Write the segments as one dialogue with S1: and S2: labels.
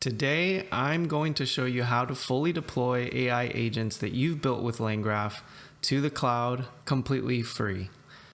S1: Today, I'm going to show you how to fully deploy AI agents that you've built with LangGraph to the cloud completely free.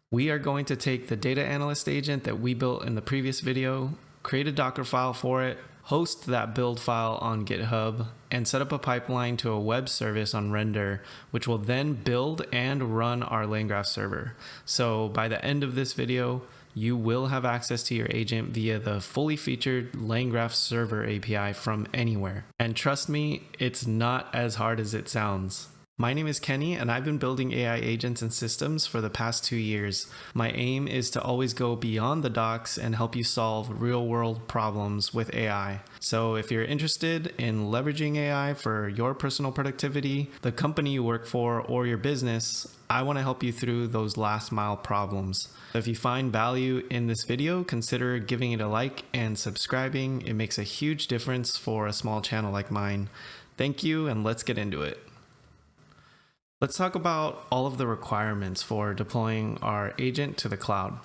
S1: We are going to take the data analyst agent that we built in the previous video, create a Docker file for it, host that build file on GitHub, and set up a pipeline to a web service on Render, which will then build and run our LangGraph server. So by the end of this video, you will have access to your agent via the fully featured LangGraph Server API from anywhere. And trust me, it's not as hard as it sounds. My name is Kenny, and I've been building AI agents and systems for the past 2 years. My aim is to always go beyond the docs and help you solve real-world problems with AI. So if you're interested in leveraging AI for your personal productivity, the company you work for, or your business, I want to help you through those last-mile problems. If you find value in this video, consider giving it a like and subscribing. It makes a huge difference for a small channel like mine. Thank you, and let's get into it. Let's talk about all of the requirements for deploying our agent to the cloud.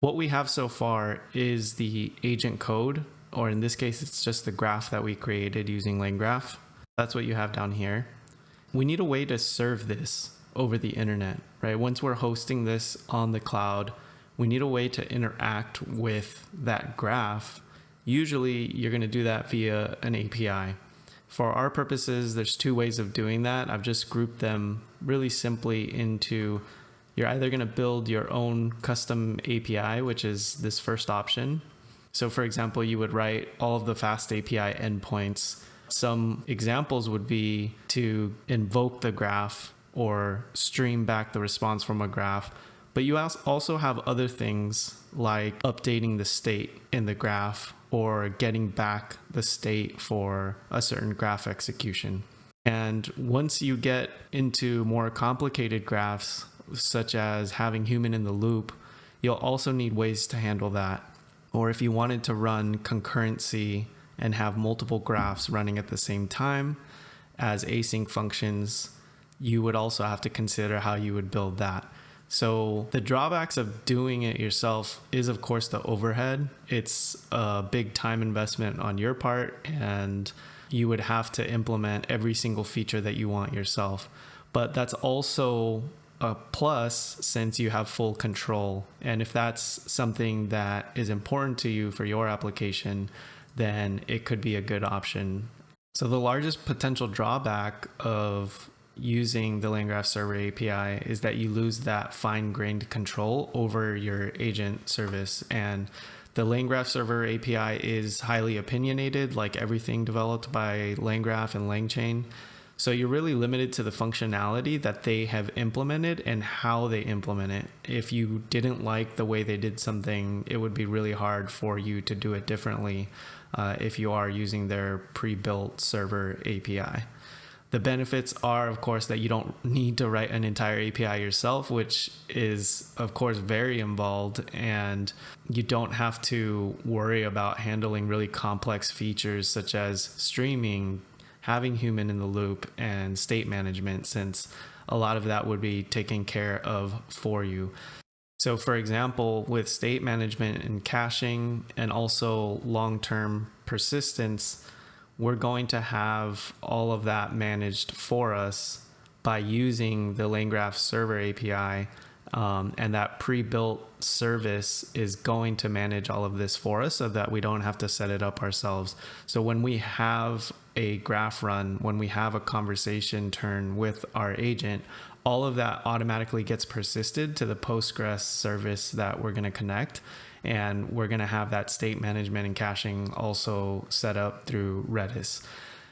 S1: What we have so far is the agent code, or in this case, it's just the graph that we created using LangGraph. That's what you have down here. We need a way to serve this over the internet, right? Once we're hosting this on the cloud, we need a way to interact with that graph. Usually, you're going to do that via an API. For our purposes, there's 2 ways of doing that. I've just grouped them really simply into, you're either going to build your own custom API, which is this first option. So for example, you would write all of the fast API endpoints. Some examples would be to invoke the graph or stream back the response from a graph. But you also have other things like updating the state in the graph or getting back the state for a certain graph execution. And once you get into more complicated graphs, such as having human in the loop, you'll also need ways to handle that. Or if you wanted to run concurrency and have multiple graphs running at the same time as async functions, you would also have to consider how you would build that. So the drawbacks of doing it yourself is, of course, the overhead. It's a big time investment on your part, and you would have to implement every single feature that you want yourself. But that's also a plus since you have full control. And if that's something that is important to you for your application, then it could be a good option. So the largest potential drawback of using the LangGraph Server API is that you lose that fine-grained control over your agent service. And the LangGraph Server API is highly opinionated, like everything developed by LangGraph and LangChain. So you're really limited to the functionality that they have implemented and how they implement it. If you didn't like the way they did something, it would be really hard for you to do it differently if you are using their pre-built server API. The benefits are, of course, that you don't need to write an entire API yourself, which is, of course, very involved, and you don't have to worry about handling really complex features such as streaming, having human in the loop, and state management, since a lot of that would be taken care of for you. So for example, with state management and caching and also long-term persistence, we're going to have all of that managed for us by using the LangGraph Server API, and that pre-built service is going to manage all of this for us so that we don't have to set it up ourselves. So when we have a graph run, when we have a conversation turn with our agent, all of that automatically gets persisted to the Postgres service that we're going to connect. And we're going to have that state management and caching also set up through Redis.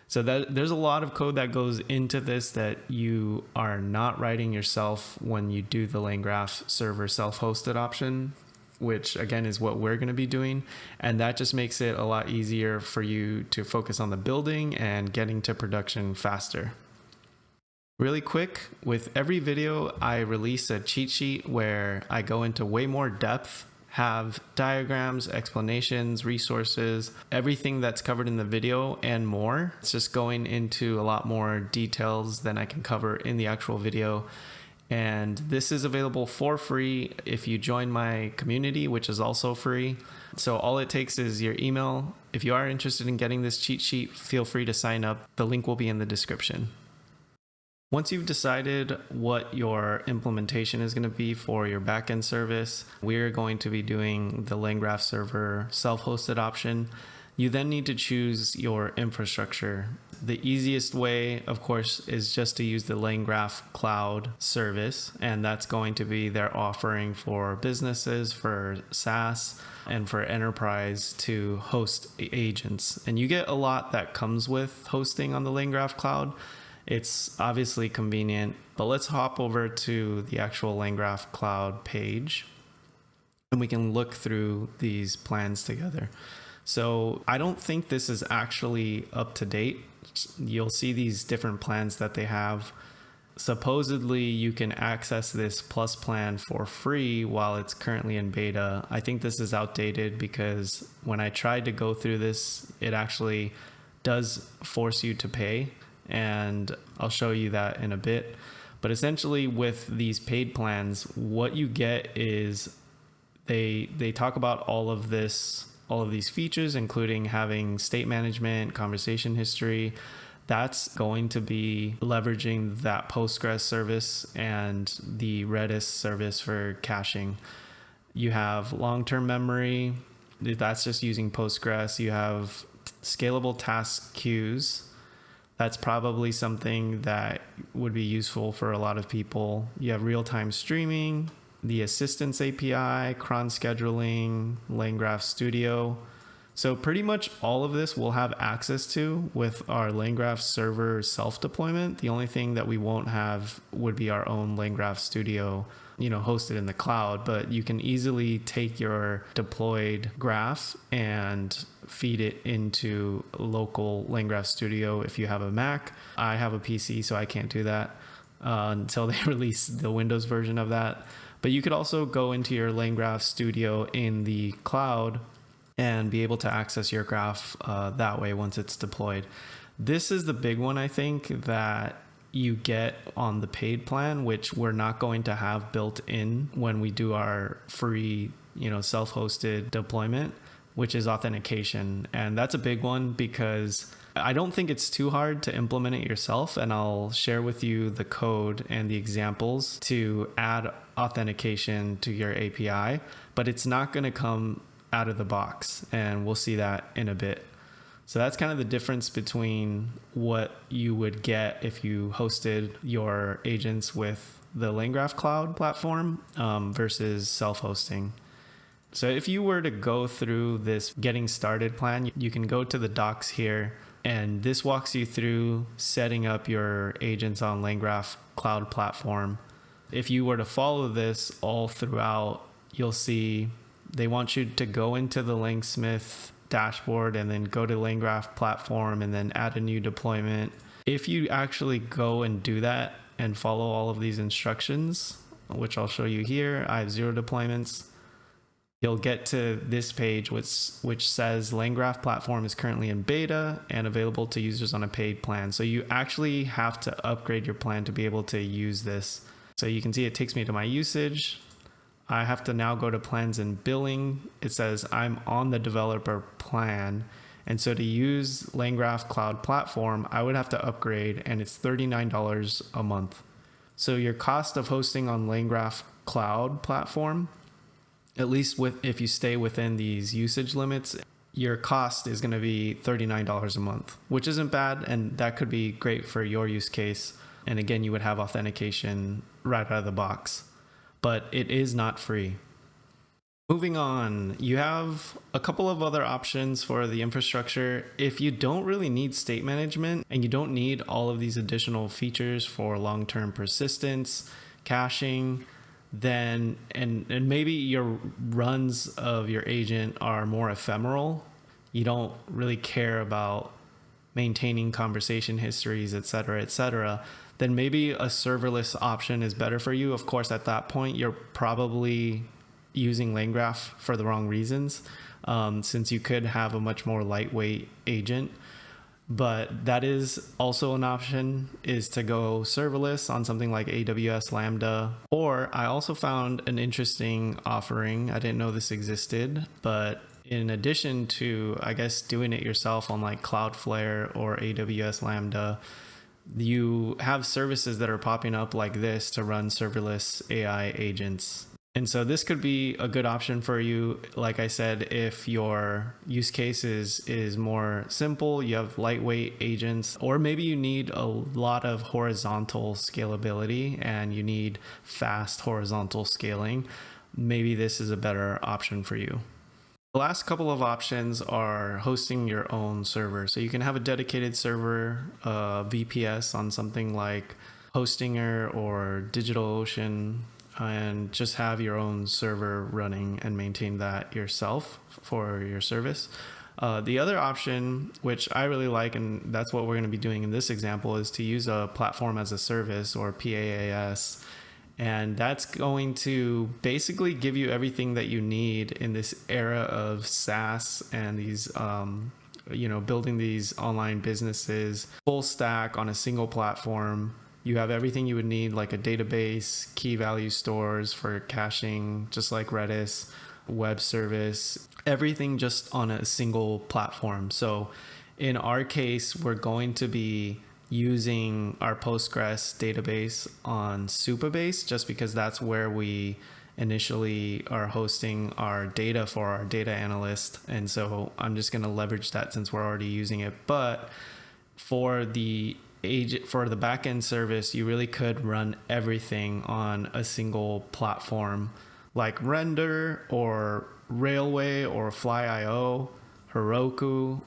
S1: So there's a lot of code that goes into this that you are not writing yourself when you do the LangGraph Server self-hosted option, which again is what we're going to be doing. And that just makes it a lot easier for you to focus on the building and getting to production faster. Really quick, with every video, I release a cheat sheet where I go into way more depth, have diagrams, explanations, resources, everything that's covered in the video and more. It's just going into a lot more details than I can cover in the actual video. And this is available for free if you join my community, which is also free. So all it takes is your email. If you are interested in getting this cheat sheet, feel free to sign up. The link will be in the description. Once you've decided what your implementation is going to be for your backend service, we're going to be doing the LangGraph Server self-hosted option. You then need to choose your infrastructure. The easiest way, of course, is just to use the LangGraph Cloud service, and that's going to be their offering for businesses, for SaaS, and for enterprise to host agents. And you get a lot that comes with hosting on the LangGraph Cloud. It's obviously convenient, but let's hop over to the actual LangGraph Cloud page and we can look through these plans together. So I don't think this is actually up to date. You'll see these different plans that they have. Supposedly you can access this plus plan for free while it's currently in beta. I think this is outdated because when I tried to go through this, it actually does force you to pay. And I'll show you that in a bit. But essentially with these paid plans, what you get is they talk about all of these features, including having state management, conversation history. That's going to be leveraging that Postgres service and the Redis service for caching. You have long-term memory. That's just using Postgres. You have scalable task queues. That's probably something that would be useful for a lot of people. You have real-time streaming, the Assistance API, cron scheduling, LangGraph Studio. So pretty much all of this we'll have access to with our LangGraph Server self-deployment. The only thing that we won't have would be our own LangGraph Studio, hosted in the cloud, but you can easily take your deployed graph and feed it into local LangGraph Studio if you have a Mac. I have a PC, so I can't do that until they release the Windows version of that. But you could also go into your LangGraph Studio in the cloud and be able to access your graph that way once it's deployed. This is the big one, I think, that you get on the paid plan, which we're not going to have built in when we do our free, self-hosted deployment, which is authentication. And that's a big one because I don't think it's too hard to implement it yourself. And I'll share with you the code and the examples to add authentication to your API, but it's not going to come out of the box. And we'll see that in a bit. So that's kind of the difference between what you would get if you hosted your agents with the LangGraph Cloud platform versus self-hosting. So if you were to go through this getting started plan, you can go to the docs here, and this walks you through setting up your agents on LangGraph Cloud platform. If you were to follow this all throughout, you'll see they want you to go into the Langsmith dashboard and then go to LangGraph platform and then add a new deployment. If you actually go and do that and follow all of these instructions, which I'll show you here, I have 0 deployments. You'll get to this page which says LangGraph platform is currently in beta and available to users on a paid plan. So you actually have to upgrade your plan to be able to use this. So you can see it takes me to my usage. I have to now go to plans and billing. It says I'm on the developer plan. And so to use LangGraph Cloud Platform, I would have to upgrade, and it's $39 a month. So your cost of hosting on LangGraph Cloud Platform, at least if you stay within these usage limits, your cost is going to be $39 a month, which isn't bad. And that could be great for your use case. And again, you would have authentication right out of the box. But it is not free. Moving on, you have a couple of other options for the infrastructure. If you don't really need state management and you don't need all of these additional features for long-term persistence, caching, then and maybe your runs of your agent are more ephemeral. You don't really care about maintaining conversation histories, etc., then maybe a serverless option is better for you. Of course, at that point, you're probably using LangGraph for the wrong reasons, since you could have a much more lightweight agent. But that is also an option, is to go serverless on something like AWS Lambda. Or I also found an interesting offering. I didn't know this existed, but in addition to, I guess, doing it yourself on like Cloudflare or AWS Lambda, you have services that are popping up like this to run serverless AI agents. And so this could be a good option for you. Like I said, if your use case is more simple, you have lightweight agents, or maybe you need a lot of horizontal scalability and you need fast horizontal scaling, maybe this is a better option for you. The last couple of options are hosting your own server. So you can have a dedicated server, VPS on something like Hostinger or DigitalOcean, and just have your own server running and maintain that yourself for your service. The other option, which I really like, and that's what we're going to be doing in this example, is to use a platform as a service, or PaaS. And that's going to basically give you everything that you need in this era of SaaS and these, building these online businesses, full stack on a single platform. You have everything you would need, like a database, key value stores for caching, just like Redis, web service, everything just on a single platform. So in our case, we're going to be using our Postgres database on Supabase, just because that's where we initially are hosting our data for our data analyst. And so I'm just going to leverage that since we're already using it. But for the backend service, you really could run everything on a single platform like Render or Railway or Fly.io, Heroku.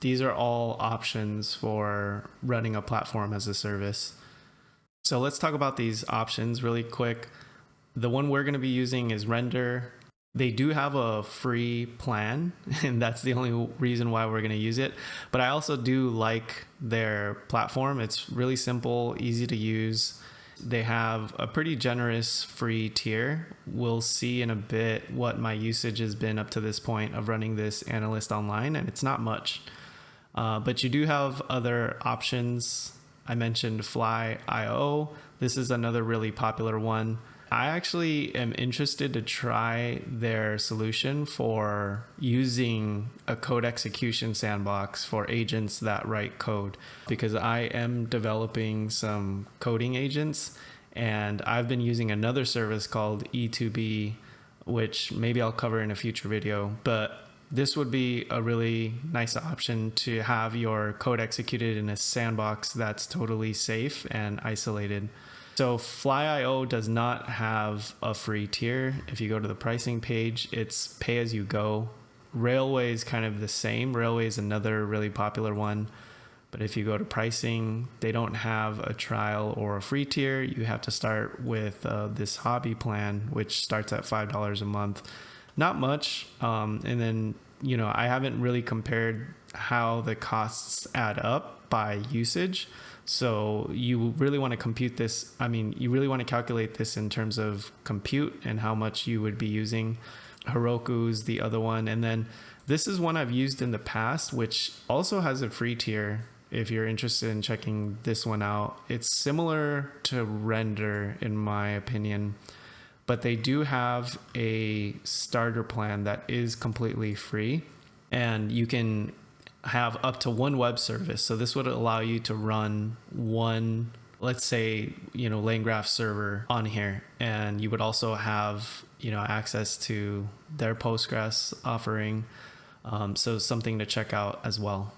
S1: These are all options for running a platform as a service. So let's talk about these options really quick. The one we're going to be using is Render. They do have a free plan, and that's the only reason why we're going to use it. But I also do like their platform. It's really simple, easy to use. They have a pretty generous free tier. We'll see in a bit what my usage has been up to this point of running this analyst online, and it's not much. But you do have other options. I mentioned Fly.io. This is another really popular one. I actually am interested to try their solution for using a code execution sandbox for agents that write code, because I am developing some coding agents, and I've been using another service called E2B, which maybe I'll cover in a future video. But this would be a really nice option to have your code executed in a sandbox that's totally safe and isolated. So Fly.io does not have a free tier. If you go to the pricing page, it's pay as you go. Railway is kind of the same. Railway is another really popular one. But if you go to pricing, they don't have a trial or a free tier. You have to start with this hobby plan, which starts at $5 a month. Not much. And then, I haven't really compared how the costs add up by usage. So you really want to compute this. You really want to calculate this in terms of compute and how much you would be using. Heroku's the other one. And then this is one I've used in the past, which also has a free tier if you're interested in checking this one out. It's similar to Render in my opinion, but they do have a starter plan that is completely free, and you can have up to one web service. So this would allow you to run one, let's say, LangGraph server on here, and you would also have, access to their Postgres offering. So something to check out as well.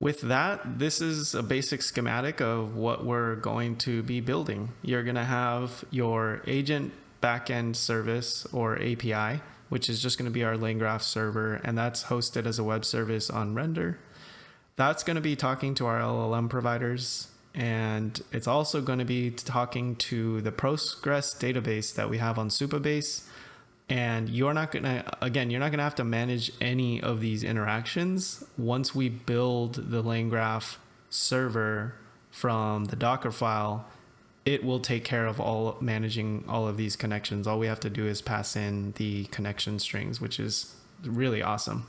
S1: With that, this is a basic schematic of what we're going to be building. You're going to have your agent backend service or API, which is just going to be our LangGraph server, and that's hosted as a web service on Render. That's going to be talking to our LLM providers, and it's also going to be talking to the Postgres database that we have on Supabase. And you're not going to have to manage any of these interactions. Once we build the LangGraph server from the Docker file, it will take care of managing all of these connections. All we have to do is pass in the connection strings, which is really awesome.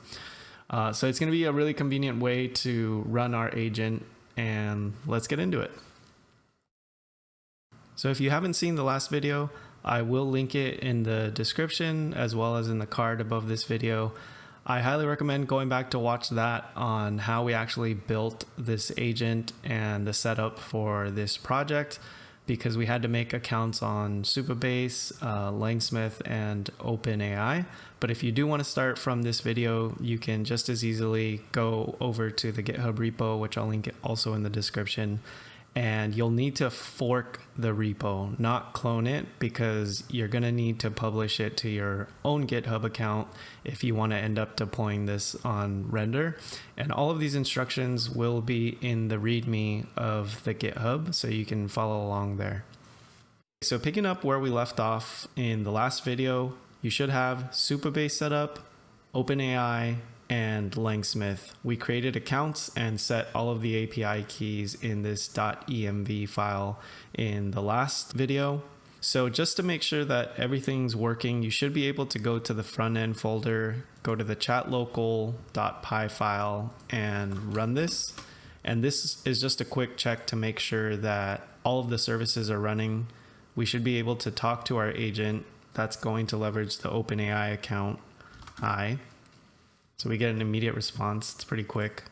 S1: So it's going to be a really convenient way to run our agent, and let's get into it. So if you haven't seen the last video, I will link it in the description as well as in the card above this video. I highly recommend going back to watch that on how we actually built this agent and the setup for this project, because we had to make accounts on Supabase, Langsmith, and OpenAI. But if you do want to start from this video, you can just as easily go over to the GitHub repo, which I'll link it also in the description. And you'll need to fork the repo, not clone it, because you're going to need to publish it to your own GitHub account if you want to end up deploying this on render. And all of these instructions will be in the README of the GitHub, so you can follow along there. So picking up where we left off in the last video, you should have Supabase set up, OpenAI, and Langsmith. We created accounts and set all of the API keys in this .env file in the last video. So just to make sure that everything's working, you should be able to go to the front end folder, go to the chatlocal.py file and run this. And this is just a quick check to make sure that all of the services are running. We should be able to talk to our agent that's going to leverage the OpenAI account. So we get an immediate response. It's pretty quick,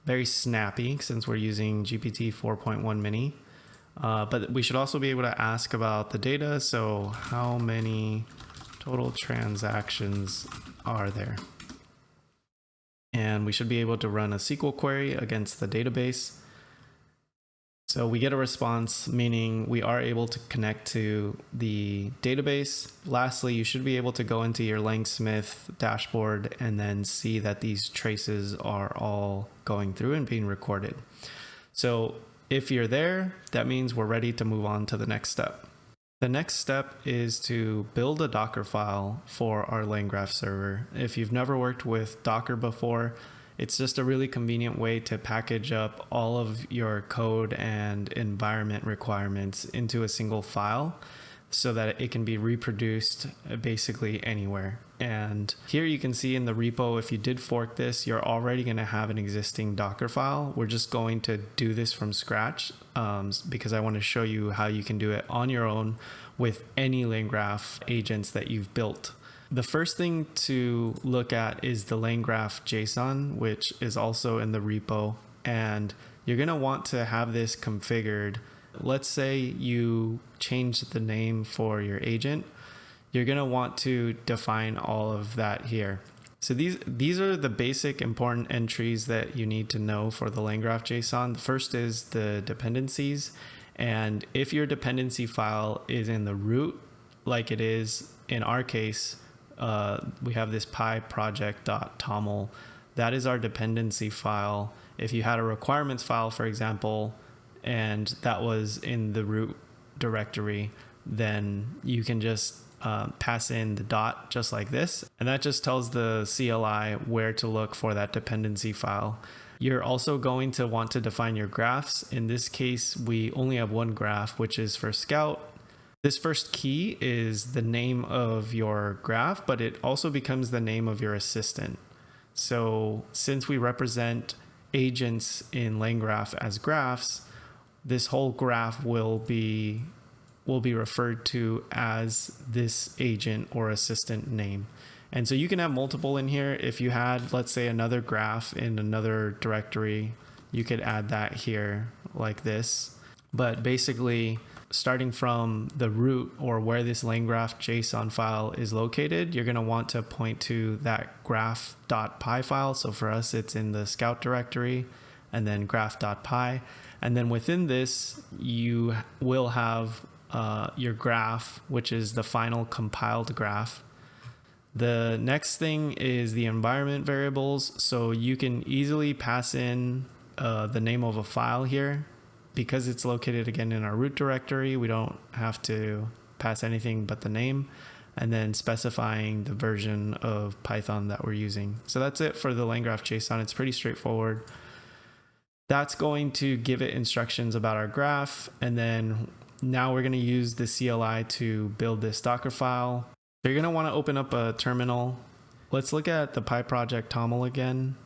S1: very snappy since we're using GPT 4.1 mini. But we should also be able to ask about the data. So how many total transactions are there? And we should be able to run a SQL query against the database. So we get a response, meaning we are able to connect to the database. Lastly, you should be able to go into your Langsmith dashboard and then see that these traces are all going through and being recorded. So if you're there, that means we're ready to move on to the next step. The next step is to build a Docker file for our LangGraph server. If you've never worked with Docker before, it's just a really convenient way to package up all of your code and environment requirements into a single file so that it can be reproduced basically anywhere. And here you can see in the repo, if you did fork this, you're already going to have an existing Docker file. We're just going to do this from scratch because I want to show you how you can do it on your own with any LangGraph agents that you've built. The first thing to look at is the LangGraph JSON, which is also in the repo, and you're going to want to have this configured. Let's say you change the name for your agent. You're going to want to define all of that here. So these are the basic important entries that you need to know for the LangGraph JSON. The first is the dependencies, and if your dependency file is in the root, like it is in our case, we have this pyproject.toml. That is our dependency file. If you had a requirements file, for example, and that was in the root directory, then you can just pass in the dot just like this. And that just tells the CLI where to look for that dependency file. You're also going to want to define your graphs. In this case, we only have one graph, which is for Scout. This first key is the name of your graph, but it also becomes the name of your assistant. So since we represent agents in LangGraph as graphs, this whole graph will be referred to as this agent or assistant name. And so you can have multiple in here. If you had, let's say, another graph in another directory, you could add that here like this. But basically, starting from the root or where this LangGraph JSON file is located, you're going to want to point to that graph.py file. So for us, it's in the Scout directory, and then graph.py. And then within this, you will have your graph, which is the final compiled graph. The next thing is the environment variables. So you can easily pass in the name of a file here. Because it's located again in our root directory, we don't have to pass anything but the name, and then specifying the version of Python that we're using. So that's it for the LangGraph JSON. It's pretty straightforward. That's going to give it instructions about our graph. And then now we're going to use the CLI to build this Docker file. So you're going to want to open up a terminal. Let's look at the pyproject.toml again.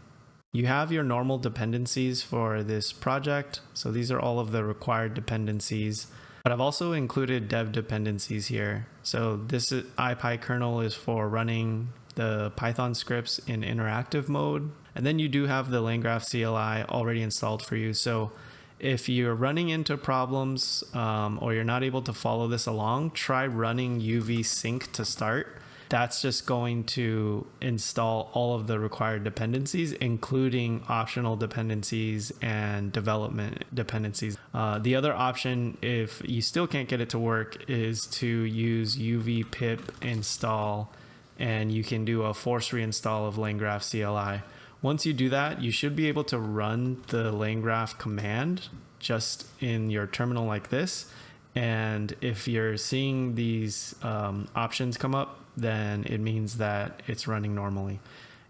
S1: You have your normal dependencies for this project. So these are all of the required dependencies, but I've also included dev dependencies here. So this IPyKernel is for running the Python scripts in interactive mode. And then you do have the LangGraph CLI already installed for you. So if you're running into problems or you're not able to follow this along, try running UV sync to start. That's just going to install all of the required dependencies, including optional dependencies and development dependencies. The other option, if you still can't get it to work, is to use UV pip install, and you can do a force reinstall of LangGraph CLI. Once you do that, you should be able to run the LangGraph command just in your terminal like this. And if you're seeing these options come up, then it means that it's running normally.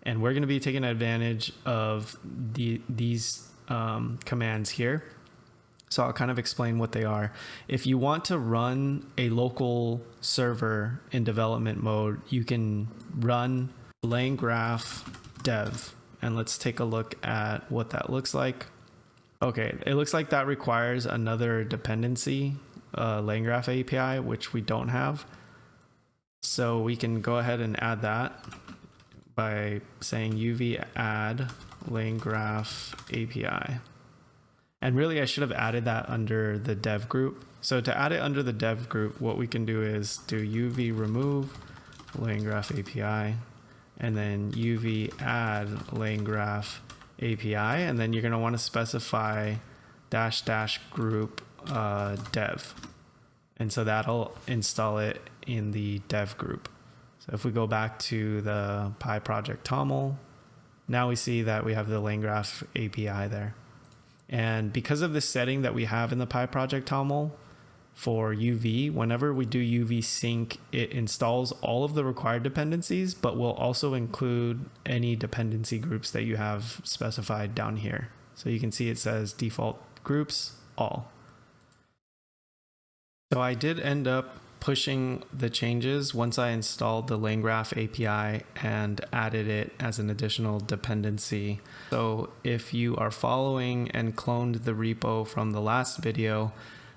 S1: And we're going to be taking advantage of these commands here. So I'll kind of explain what they are. If you want to run a local server in development mode, you can run LangGraph dev. And let's take a look at what that looks like. Okay, it looks like that requires another dependency, LangGraph API, which we don't have. So we can go ahead and add that by saying UV add LangGraph API. And really, I should have added that under the dev group. So to add it under the dev group, what we can do is do UV remove LangGraph API, and then UV add LangGraph API, and then you're going to want to specify -- group dev. And so that'll install it in the dev group. So if we go back to the Pi project toml, now we see that we have the LangGraph API there. And because of the setting that we have in the Pi project toml for UV, whenever we do UV sync, it installs all of the required dependencies, but will also include any dependency groups that you have specified down here. So you can see it says default groups, all. So I did end up pushing the changes once I installed the LangGraph API and added it as an additional dependency. So if you are following and cloned the repo from the last video,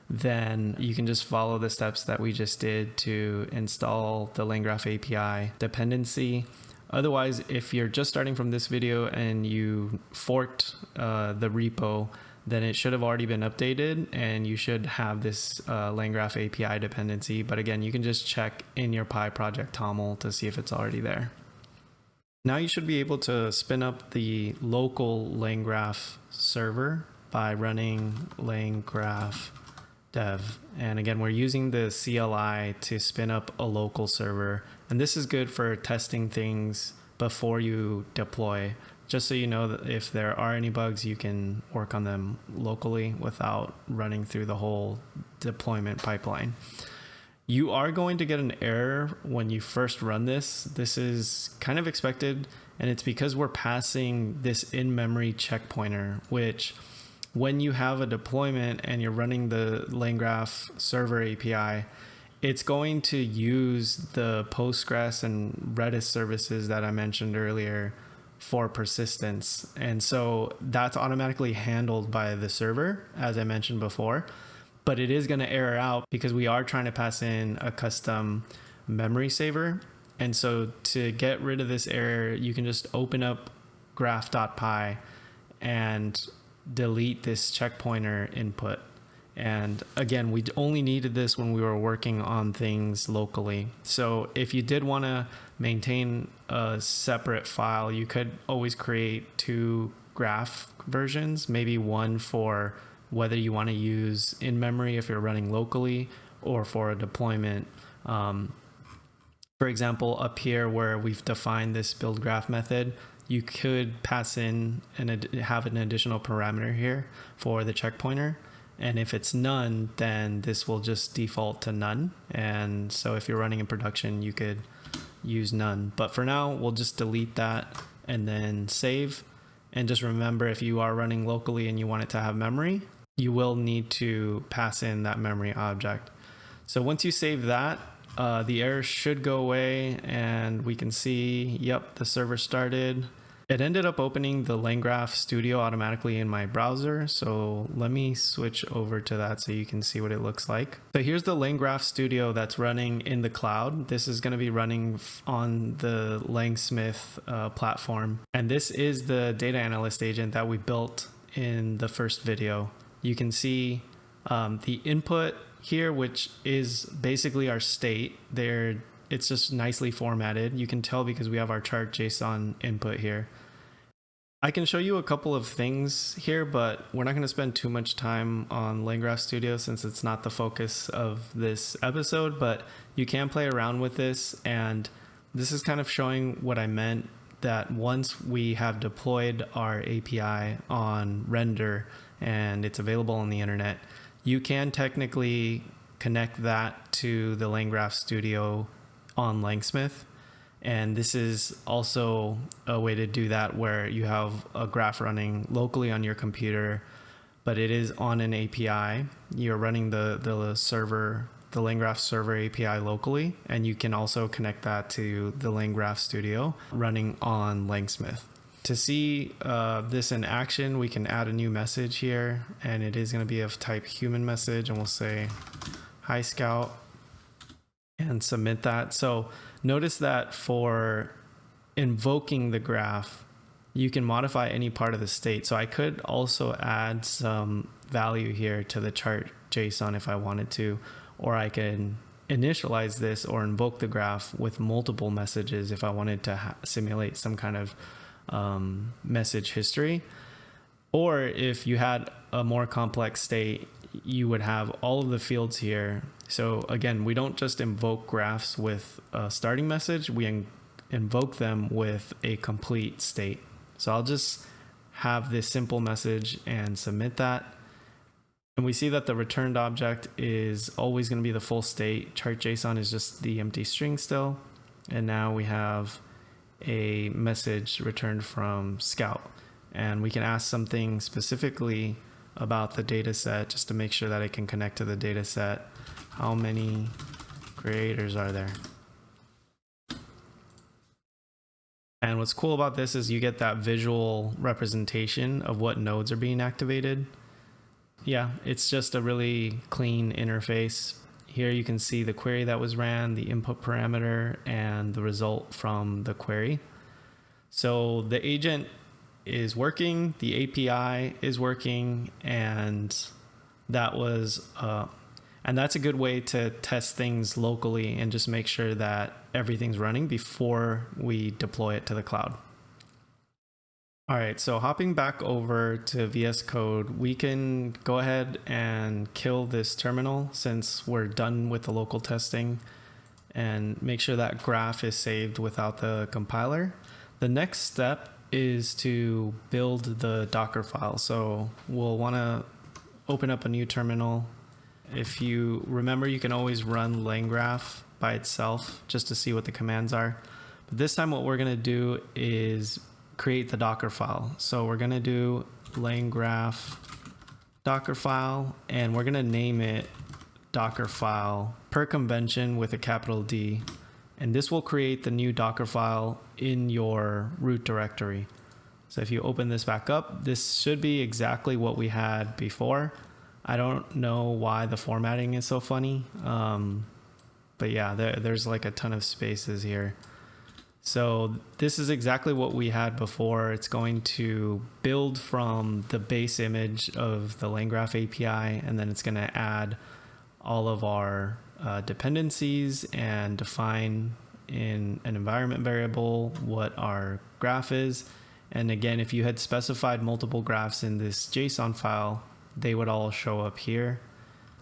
S1: then you can just follow the steps that we just did to install the LangGraph API dependency. Otherwise, if you're just starting from this video and you forked the repo, then it should have already been updated and you should have this LangGraph API dependency. But again, you can just check in your Pi project toml to see if it's already there. Now you should be able to spin up the local LangGraph server by running LangGraph dev. And again, we're using the CLI to spin up a local server. And this is good for testing things before you deploy. Just so you know that if there are any bugs, you can work on them locally without running through the whole deployment pipeline. You are going to get an error when you first run this. This is kind of expected, and it's because we're passing this in-memory checkpointer, which when you have a deployment and you're running the LangGraph Server API, it's going to use the Postgres and Redis services that I mentioned earlier for persistence. And so that's automatically handled by the server, as I mentioned before, but it is going to error out because we are trying to pass in a custom memory saver. And so to get rid of this error, you can just open up graph.py and delete this checkpointer input. And again, we only needed this when we were working on things locally. So if you did want to maintain a separate file, you could always create two graph versions, maybe one for whether you want to use in memory if you're running locally or for a deployment. For example, up here where we've defined this build graph method, you could pass in and have an additional parameter here for the checkpointer. And if it's none, then this will just default to none. And so if you're running in production, you could use none. But for now, we'll just delete that and then save. And just remember, if you are running locally and you want it to have memory, you will need to pass in that memory object. So once you save that, the error should go away and we can see, yep, the server started. It ended up opening the LangGraph Studio automatically in my browser. So let me switch over to that so you can see what it looks like. So here's the LangGraph Studio that's running in the cloud. This is going to be running on the Langsmith platform. And this is the data analyst agent that we built in the first video. You can see the input here, which is basically our state there. It's just nicely formatted. You can tell because we have our chart JSON input here. I can show you a couple of things here, but we're not going to spend too much time on LangGraph Studio since it's not the focus of this episode, but you can play around with this. And this is kind of showing what I meant, that once we have deployed our API on Render and it's available on the internet, you can technically connect that to the LangGraph Studio on Langsmith. And this is also a way to do that where you have a graph running locally on your computer, but it is on an API. You're running the server, the LangGraph Server API locally, and you can also connect that to the LangGraph Studio running on Langsmith. To see this in action, we can add a new message here, and it is going to be of type human message, and we'll say, "Hi Scout," and submit that. So notice that for invoking the graph, you can modify any part of the state. So I could also add some value here to the chart JSON if I wanted to, or I can initialize this or invoke the graph with multiple messages if I wanted to simulate some kind of message history. Or if you had a more complex state, you would have all of the fields here. So again, we don't just invoke graphs with a starting message, we invoke them with a complete state. So I'll just have this simple message and submit that. And we see that the returned object is always going to be the full state. Chart JSON is just the empty string still. And now we have a message returned from Scout. And we can ask something specifically about the data set just to make sure that it can connect to the data set. How many creators are there? And what's cool about this is you get that visual representation of what nodes are being activated. Yeah, it's just a really clean interface. Here you can see the query that was ran, the input parameter, and the result from the query. So the agent is working, the API is working, and that was and that's a good way to test things locally and just make sure that everything's running before we deploy it to the cloud. All right, so hopping back over to VS Code, we can go ahead and kill this terminal since we're done with the local testing, and make sure that graph is saved without the compiler. The next step is to build the Docker file. So we'll want to open up a new terminal. If you remember, you can always run LangGraph by itself just to see what the commands are. But this time what we're going to do is create the Docker file. So we're going to do LangGraph Docker file, and we're going to name it Docker file per convention with a capital D. And this will create the new Docker file in your root directory. So if you open this back up, this should be exactly what we had before. I don't know why the formatting is so funny. But yeah, there's like a ton of spaces here. So this is exactly what we had before. It's going to build from the base image of the LangGraph API, and then it's going to add all of our dependencies and define in an environment variable what our graph is. And again, if you had specified multiple graphs in this JSON file, they would all show up here.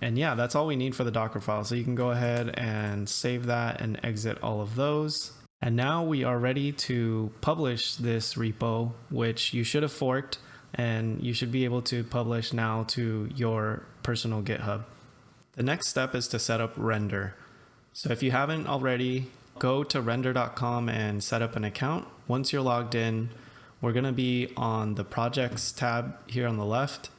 S1: And yeah, that's all we need for the Docker file. So you can go ahead and save that and exit all of those. And now we are ready to publish this repo, which you should have forked, and you should be able to publish now to your personal GitHub. The next step is to set up Render. So if you haven't already, go to render.com and set up an account. Once you're logged in, we're going to be on the projects tab here on the left.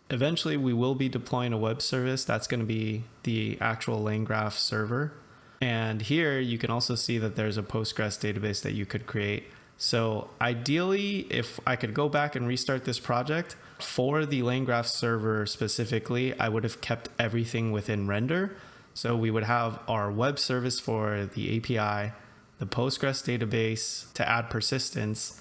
S1: Eventually, we will be deploying a web service. That's going to be the actual LangGraph server. And here you can also see that there's a Postgres database that you could create. So ideally, if I could go back and restart this project, for the LangGraph server specifically, I would have kept everything within render. So we would have our web service for the API, the Postgres database to add persistence,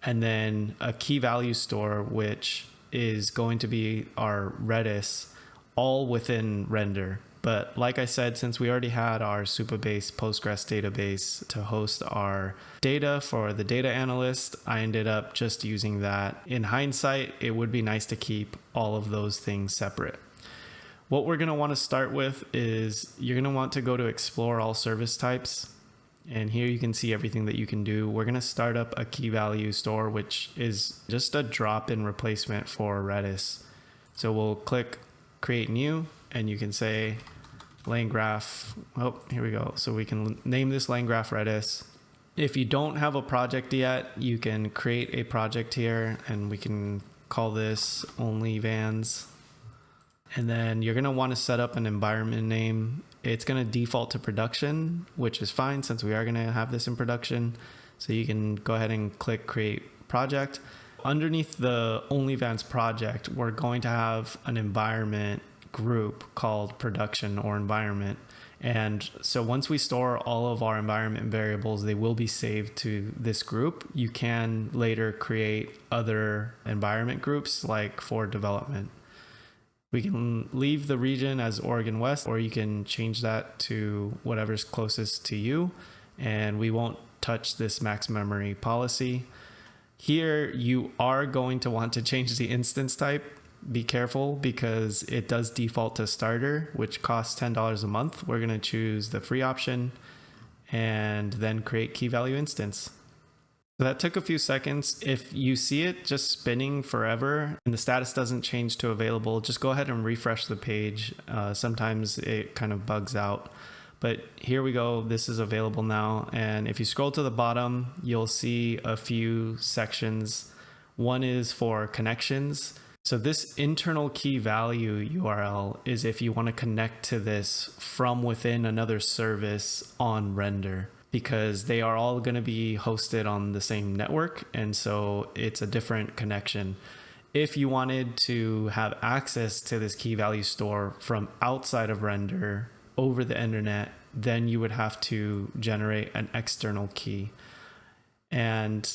S1: and then a key value store, which is going to be our Redis, all within render. But like I said, since we already had our Supabase Postgres database to host our data for the data analyst, I ended up just using that. In hindsight, it would be nice to keep all of those things separate. What we're going to want to start with is you're going to want to go to explore all service types. And here you can see everything that you can do. We're going to start up a key value store, which is just a drop-in replacement for Redis. So we'll click create new, and you can say LangGraph. Oh, here we go. So we can name this LangGraph Redis. If you don't have a project yet, you can create a project here, and we can call this only vans. And then you're going to want to set up an environment name. It's going to default to production, which is fine since we are going to have this in production. So you can go ahead and click create project. Underneath the OnlyVans project, we're going to have an environment group called production or environment. And so once we store all of our environment variables, they will be saved to this group. You can later create other environment groups like for development. We can leave the region as Oregon West, or you can change that to whatever's closest to you. And we won't touch this max memory policy. Here, you are going to want to change the instance type. Be careful because it does default to starter, which costs $10 a month. We're going to choose the free option and then create key value instance. So that took a few seconds. If you see it just spinning forever and the status doesn't change to available, just go ahead and refresh the page. Sometimes it kind of bugs out. But here we go. This is available now. And if you scroll to the bottom, you'll see a few sections. One is for connections. So this internal key value URL is if you want to connect to this from within another service on render, because they are all going to be hosted on the same network. And so it's a different connection. If you wanted to have access to this key value store from outside of render over the internet, then you would have to generate an external key. And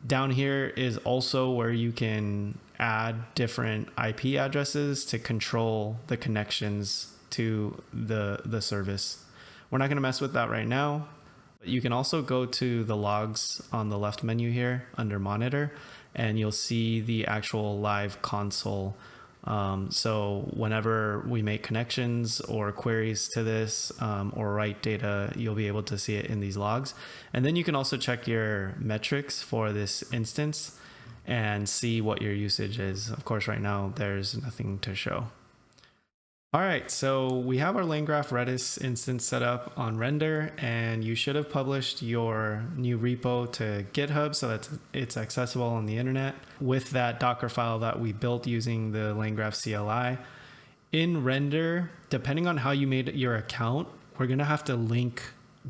S1: down here is also where you can add different IP addresses to control the connections to the service. We're not going to mess with that right now. But you can also go to the logs on the left menu here under monitor, and you'll see the actual live console. So whenever we make connections or queries to this or write data, you'll be able to see it in these logs. And then you can also check your metrics for this instance and see what your usage is. Of course, right now there's nothing to show. All right, so we have our LangGraph Redis instance set up on render, and you should have published your new repo to GitHub so that it's accessible on the internet with that Docker file that we built using the LangGraph CLI. In render, depending on how you made your account, we're gonna have to link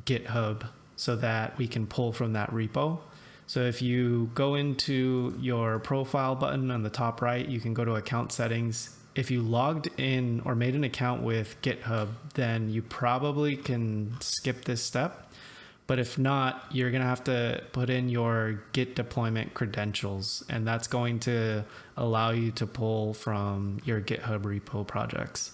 S1: GitHub so that we can pull from that repo. So if you go into your profile button on the top right, you can go to account settings. If you logged in or made an account with GitHub, then you probably can skip this step. But if not, you're going to have to put in your Git deployment credentials, and that's going to allow you to pull from your GitHub repo projects.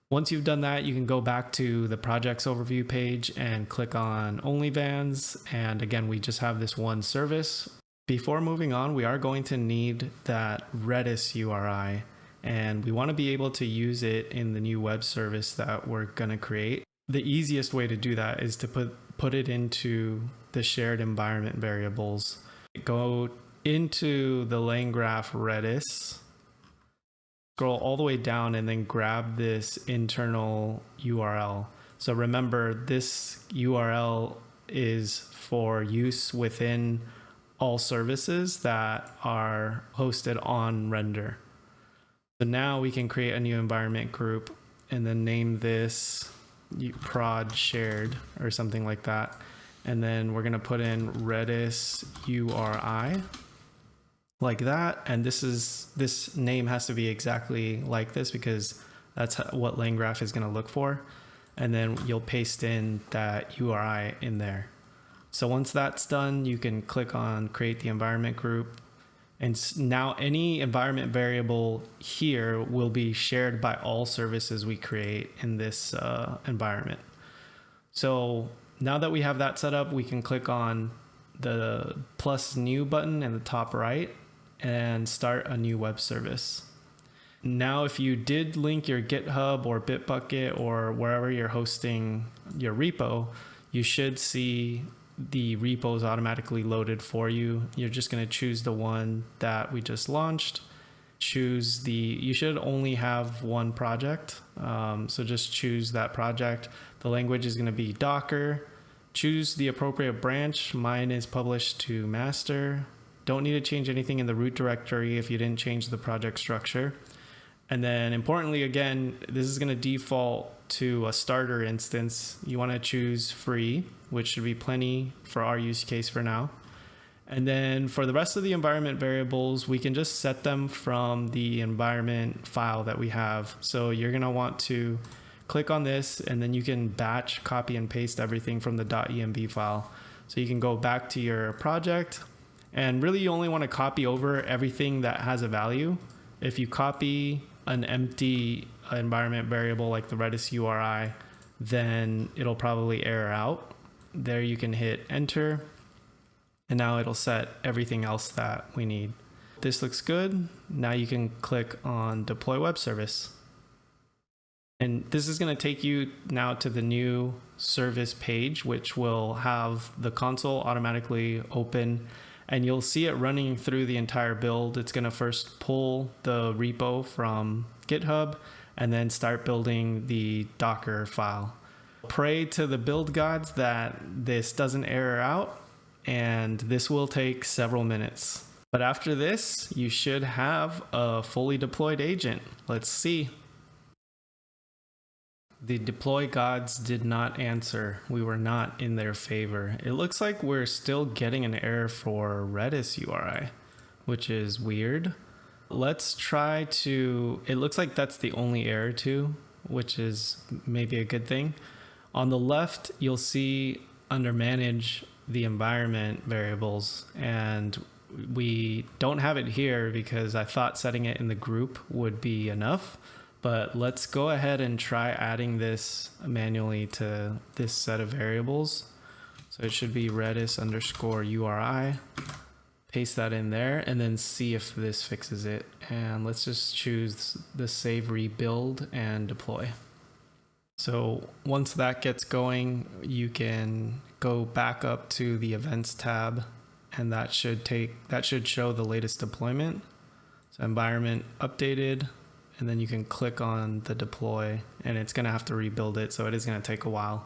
S1: Once you've done that, you can go back to the projects overview page and click on OnlyVans. And again, we just have this one service. Before moving on, we are going to need that Redis URI. And we want to be able to use it in the new web service that we're going to create. The easiest way to do that is to put it into the shared environment variables. Go into the LangGraph Redis, scroll all the way down, and then grab this internal URL. So remember, this URL is for use within all services that are hosted on render. So now we can create a new environment group and then name this prod shared or something like that. and then we're going to put in Redis URI like that. And this name has to be exactly like this because that's what LangGraph is going to look for. And then you'll paste in that URI in there. So once that's done, you can click on create the environment group. And now any environment variable here will be shared by all services we create in this environment. So now that we have that set up, we can click on the plus new button in the top right and start a new web service. Now, if you did link your GitHub or Bitbucket or wherever you're hosting your repo, you should see the repos automatically loaded for you. You're just going to choose the one that we just launched. You should only have one project. So just choose that project. The language is going to be Docker. Choose the appropriate branch. Mine is published to master. Don't need to change anything in the root directory if you didn't change the project structure. And then importantly, again, this is going to default to a starter instance. You want to choose free, which should be plenty for our use case for now. And then for the rest of the environment variables, we can just set them from the environment file that we have. So you're going to want to click on this, and then you can batch, copy, and paste everything from the .env file. So you can go back to your project, and really you only want to copy over everything that has a value. If you copy an empty environment variable like the Redis URI, then it'll probably error out. There you can hit enter, and now it'll set everything else that we need. This looks good. Now you can click on deploy web service. And this is going to take you now to the new service page, which will have the console automatically open, and you'll see it running through the entire build. It's going to first pull the repo from GitHub and then start building the Docker file. Pray to the build gods that this doesn't error out, and this will take several minutes. But after this, you should have a fully deployed agent. Let's see. The deploy gods did not answer. We were not in their favor. It looks like we're still getting an error for Redis URI, which is weird. Let's try to, it looks like that's the only error too, which is maybe a good thing. On the left, you'll see under manage the environment variables, and we don't have it here because I thought setting it in the group would be enough. But let's go ahead and try adding this manually to this set of variables. So it should be Redis underscore URI. Paste that in there and then see if this fixes it. And let's just choose the save rebuild and deploy. So once that gets going, you can go back up to the events tab, and that should show the latest deployment. So environment updated. And then you can click on the deploy, and it's going to have to rebuild it. So it is going to take a while.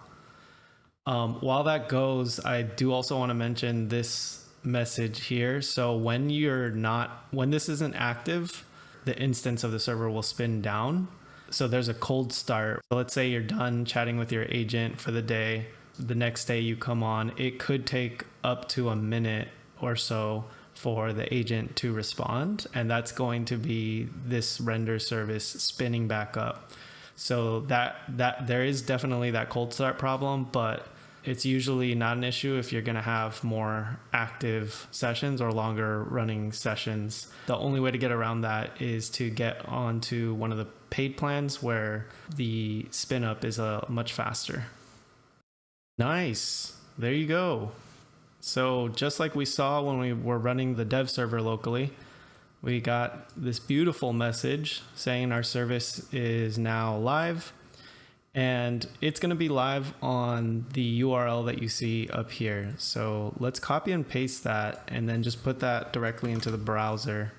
S1: While that goes, I do also want to mention this message here. So when this isn't active, the instance of the server will spin down. So there's a cold start. So let's say you're done chatting with your agent for the day. The next day you come on, it could take up to a minute or so for the agent to respond, and that's going to be this render service spinning back up. So that there is definitely that cold start problem, but it's usually not an issue if you're going to have more active sessions or longer running sessions. The only way to get around that is to get onto one of the paid plans where the spin up is much faster. Nice. There you go. So just like we saw when we were running the dev server locally, we got this beautiful message saying our service is now live, and it's going to be live on the URL that you see up here. So let's copy and paste that and then just put that directly into the browser.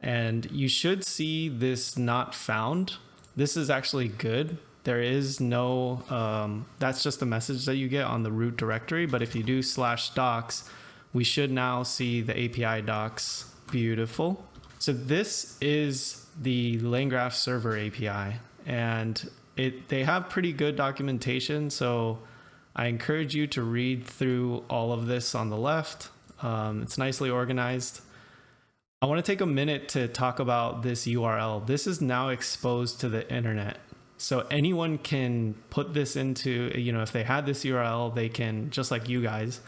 S1: And you should see this not found. This is actually good. There is no, that's just the message that you get on the root directory. But if you do /docs, we should now see the API docs. Beautiful. So this is the LangGraph Server API, and they have pretty good documentation. So I encourage you to read through all of this on the left. It's nicely organized. I want to take a minute to talk about this URL. This is now exposed to the internet. So anyone can put this into, if they had this URL, they can, just like you guys,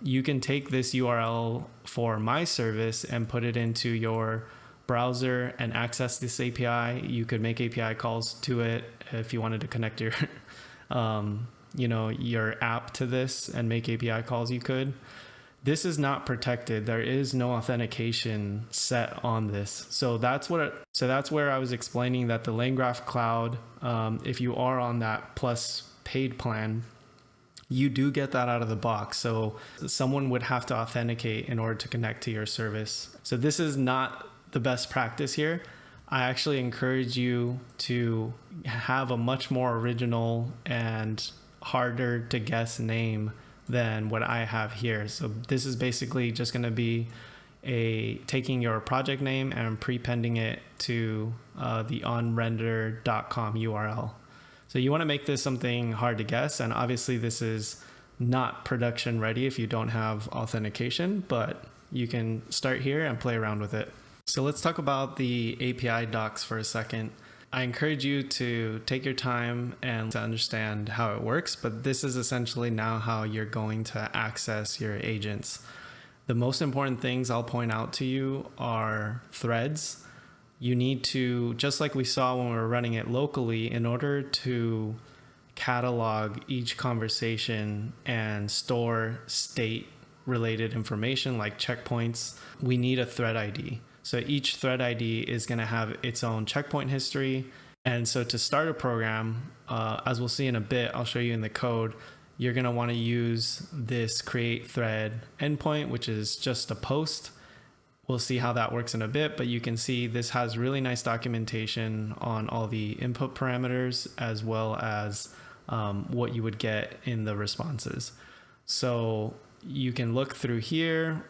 S1: you can take this URL for my service and put it into your browser and access this API. You could make API calls to it if you wanted to connect your, your app to this and make API calls, you could. This is not protected. There is no authentication set on this. So that's where I was explaining that the LangGraph Cloud, if you are on that plus paid plan, you do get that out of the box. So someone would have to authenticate in order to connect to your service. So this is not the best practice here. I actually encourage you to have a much more original and harder to guess name than what I have here. So this is basically just going to be taking your project name and prepending it to the onrender.com URL. So you want to make this something hard to guess. And obviously this is not production ready if you don't have authentication, but you can start here and play around with it. So let's talk about the API docs for a second. I encourage you to take your time and to understand how it works, but this is essentially now how you're going to access your agents. The most important things I'll point out to you are threads. You need to, just like we saw when we were running it locally, in order to catalog each conversation and store state related information like checkpoints, we need a thread ID. So each thread ID is going to have its own checkpoint history. And so to start a program, as we'll see in a bit, I'll show you in the code, you're going to want to use this create thread endpoint, which is just a post. We'll see how that works in a bit, but you can see this has really nice documentation on all the input parameters as well as what you would get in the responses. So you can look through here.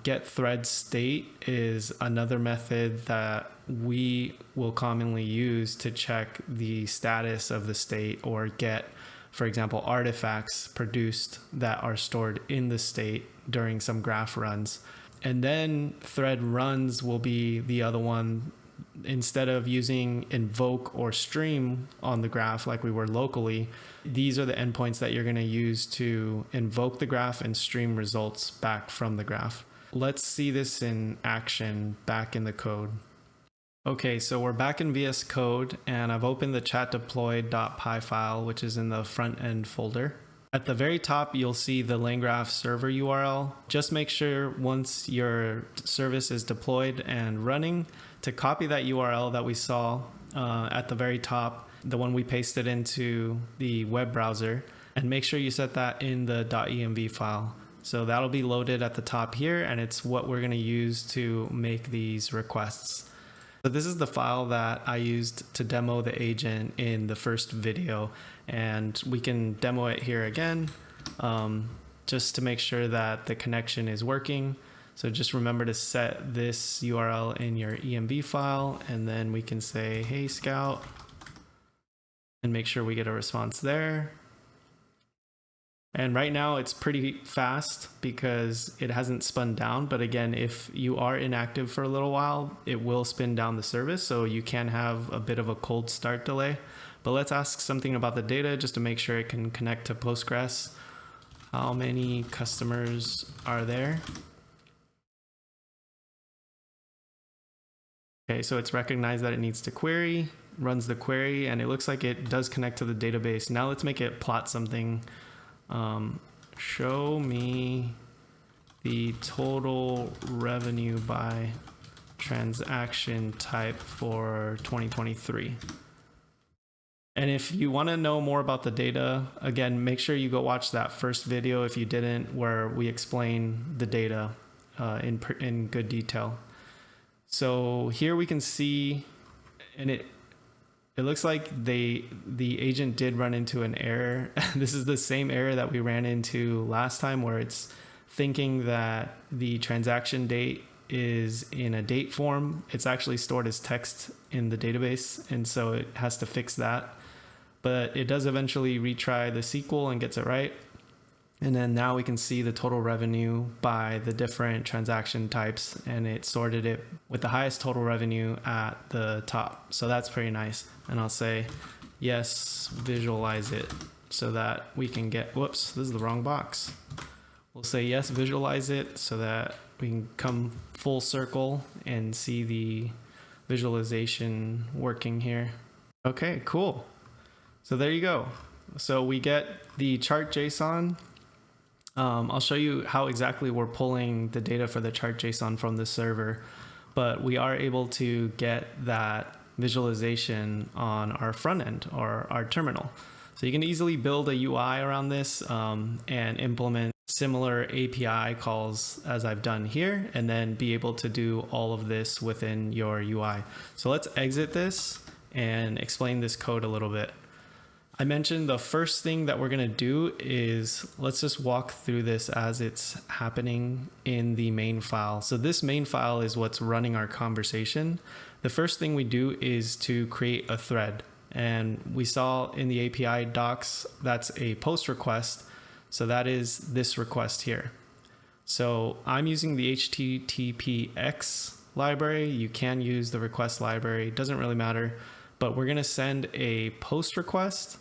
S1: Get thread state is another method that we will commonly use to check the status of the state or get, for example, artifacts produced that are stored in the state during some graph runs. And then thread runs will be the other one. Instead of using invoke or stream on the graph like we were locally, these are the endpoints that you're going to use to invoke the graph and stream results back from the graph. Let's see this in action back in the code. Okay, so we're back in VS Code and I've opened the chat deployed.py file, which is in the front end folder. At the very top, you'll see the LangGraph Server URL. Just make sure once your service is deployed and running to copy that URL that we saw at the very top, the one we pasted into the web browser, and make sure you set that in the .env file. So that'll be loaded at the top here, and it's what we're going to use to make these requests. So this is the file that I used to demo the agent in the first video, and we can demo it here again just to make sure that the connection is working. So just remember to set this URL in your env file, and then we can say, hey, Scout, and make sure we get a response there. And right now it's pretty fast because it hasn't spun down. But again, if you are inactive for a little while, it will spin down the service. So you can have a bit of a cold start delay. But let's ask something about the data just to make sure it can connect to Postgres. How many customers are there? Okay, so it's recognized that it needs to query, runs the query, and it looks like it does connect to the database. Now let's make it plot something. Show me the total revenue by transaction type for 2023. And if you want to know more about the data, again, make sure you go watch that first video if you didn't, where we explain the data in good detail. So here we can see, and it looks like the agent did run into an error. This is the same error that we ran into last time, where it's thinking that the transaction date is in a date form. It's actually stored as text in the database, and so it has to fix that. but it does eventually retry the SQL and gets it right. And then now we can see the total revenue by the different transaction types, and it sorted it with the highest total revenue at the top. So that's pretty nice. And I'll say, yes, visualize it so that we can get, whoops, this is the wrong box. We'll say, yes, visualize it so that we can come full circle and see the visualization working here. Okay, cool. So there you go. So we get the chart JSON. I'll show you how exactly we're pulling the data for the chart JSON from the server, but we are able to get that visualization on our front end or our terminal. So you can easily build a UI around this and implement similar API calls as I've done here, and then be able to do all of this within your UI. So let's exit this and explain this code a little bit. I mentioned the first thing that we're going to do is let's just walk through this as it's happening in the main file. So this main file is what's running our conversation. The first thing we do is to create a thread. And we saw in the API docs, that's a post request. So that is this request here. So I'm using the HTTPX library. You can use the request library. It doesn't really matter. But we're going to send a post request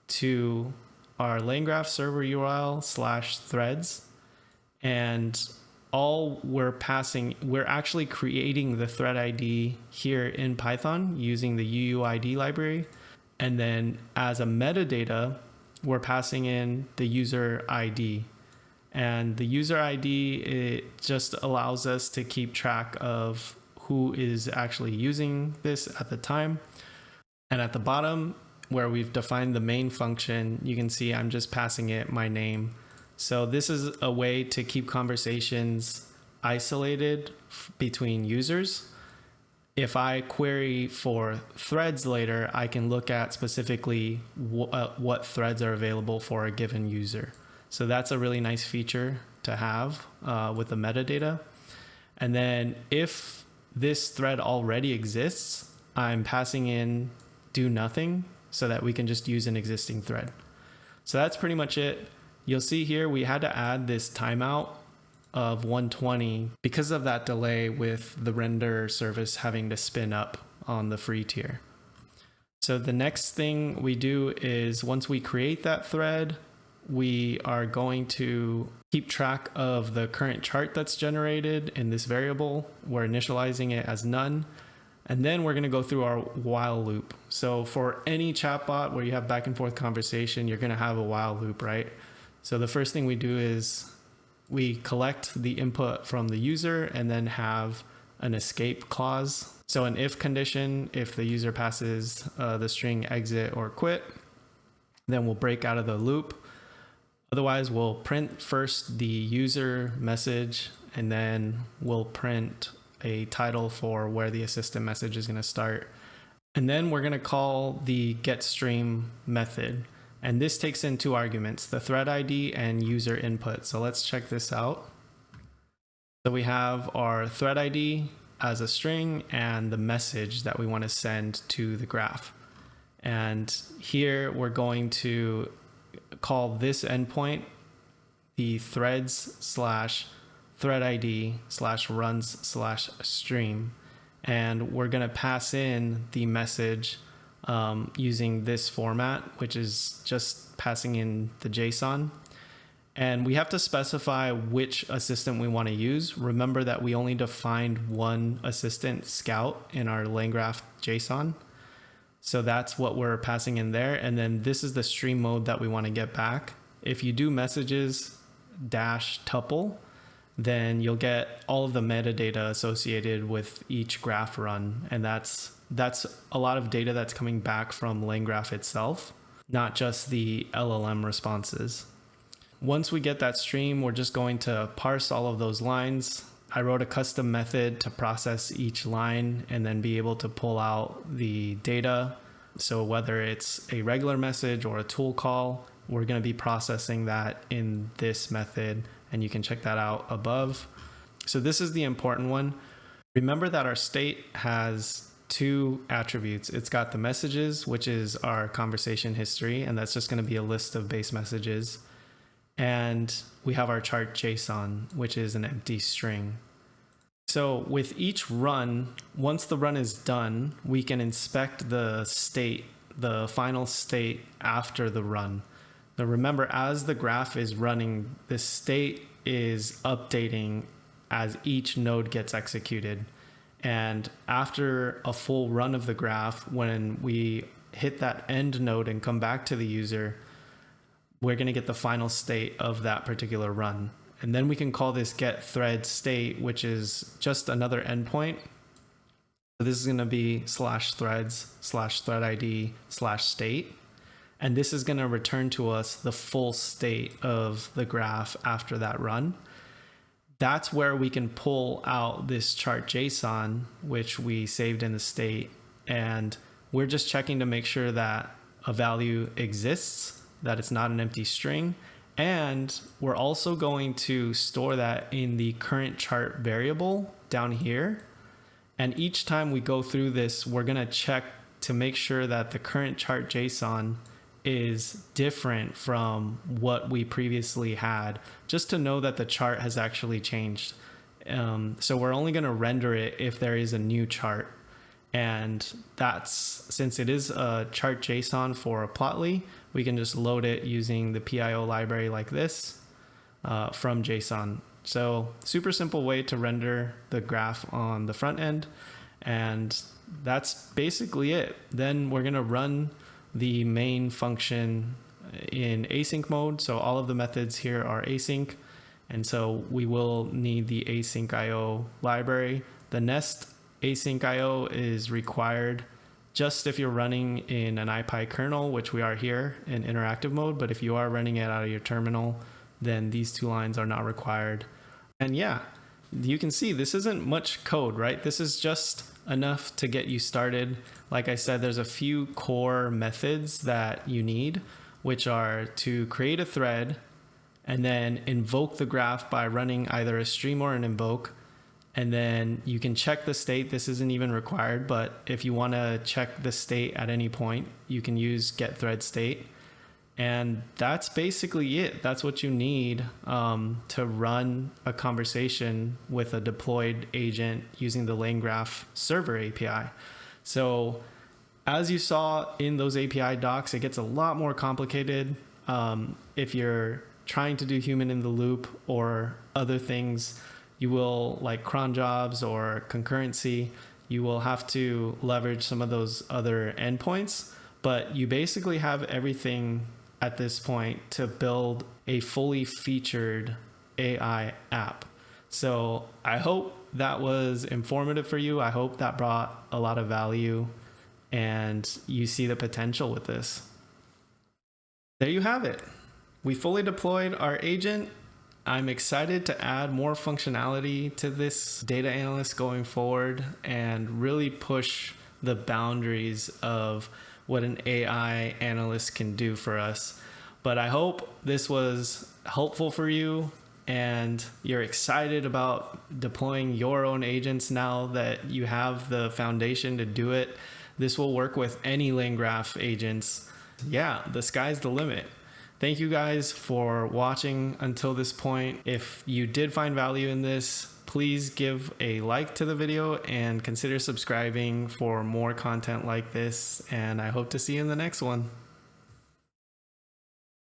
S1: to our LangGraph Server URL/threads. And all we're actually creating the thread ID here in Python using the UUID library. And then as a metadata, we're passing in the user ID. And the user ID, it just allows us to keep track of who is actually using this at the time. And at the bottom, where we've defined the main function, you can see I'm just passing it my name. So this is a way to keep conversations isolated between users. If I query for threads later, I can look at specifically what threads are available for a given user. So that's a really nice feature to have with the metadata. And then if this thread already exists, I'm passing in do nothing so that we can just use an existing thread. So that's pretty much it. You'll see here we had to add this timeout of 120 because of that delay with the render service having to spin up on the free tier. So the next thing we do is once we create that thread, we are going to keep track of the current chart that's generated in this variable. We're initializing it as none. And then we're going to go through our while loop. So for any chatbot where you have back and forth conversation, you're going to have a while loop, right? So the first thing we do is we collect the input from the user and then have an escape clause. So an if condition, if the user passes the string exit or quit, then we'll break out of the loop. Otherwise, we'll print first the user message, and then we'll print a title for where the assistant message is going to start. And then we're going to call the getStream method. And this takes in two arguments, the thread ID and user input. So let's check this out. So we have our thread ID as a string and the message that we want to send to the graph. And here we're going to call this endpoint the threads/thread ID/runs/stream. And we're going to pass in the message using this format, which is just passing in the JSON. And we have to specify which assistant we want to use. Remember that we only defined one assistant, Scout, in our LangGraph JSON. So that's what we're passing in there. And then this is the stream mode that we want to get back. If you do messages -tuple, then you'll get all of the metadata associated with each graph run. And that's a lot of data that's coming back from LangGraph itself, not just the LLM responses. Once we get that stream, we're just going to parse all of those lines. I wrote a custom method to process each line and then be able to pull out the data. So whether it's a regular message or a tool call, we're going to be processing that in this method, and you can check that out above. So this is the important one. Remember that our state has two attributes. It's got the messages, which is our conversation history, and that's just going to be a list of base messages. And we have our chart JSON, which is an empty string. So with each run, once the run is done, we can inspect the state, the final state after the run. Now remember, as the graph is running, the state is updating as each node gets executed. And after a full run of the graph, when we hit that end node and come back to the user, we're going to get the final state of that particular run. And then we can call this get thread state, which is just another endpoint. So this is going to be /threads /thread ID /state. And this is going to return to us the full state of the graph after that run. That's where we can pull out this chart JSON, which we saved in the state. And we're just checking to make sure that a value exists, that it's not an empty string. And we're also going to store that in the current chart variable down here. And each time we go through this, we're going to check to make sure that the current chart JSON is different from what we previously had, just to know that the chart has actually changed. So we're only going to render it if there is a new chart. And that's, since it is a chart JSON for a Plotly, we can just load it using the PIO library like this from JSON. So super simple way to render the graph on the front end. And that's basically it. Then we're going to run the main function in async mode. So all of the methods here are async. And so we will need the async IO library. The nest async IO is required just if you're running in an IPy kernel, which we are here in interactive mode. But if you are running it out of your terminal, then these two lines are not required. And yeah, you can see this isn't much code, right? This is just enough to get you started. Like I said, there's a few core methods that you need, which are to create a thread and then invoke the graph by running either a stream or an invoke. And then you can check the state. This isn't even required, but if you want to check the state at any point, you can use get thread state. And that's basically it. That's what you need to run a conversation with a deployed agent using the LangGraph Server API. So as you saw in those API docs, it gets a lot more complicated. If you're trying to do human in the loop or other things, you will, like cron jobs or concurrency, you will have to leverage some of those other endpoints, but you basically have everything at this point to build a fully featured AI app. So I hope that was informative for you. I hope that brought a lot of value and you see the potential with this. There you have it. We fully deployed our agent. I'm excited to add more functionality to this data analyst going forward and really push the boundaries of what an AI analyst can do for us. But I hope this was helpful for you and you're excited about deploying your own agents now that you have the foundation to do it. This will work with any LangGraph agents. Yeah, the sky's the limit. Thank you guys for watching until this point. If you did find value in this, please give a like to the video and consider subscribing for more content like this. And I hope to see you in the next one.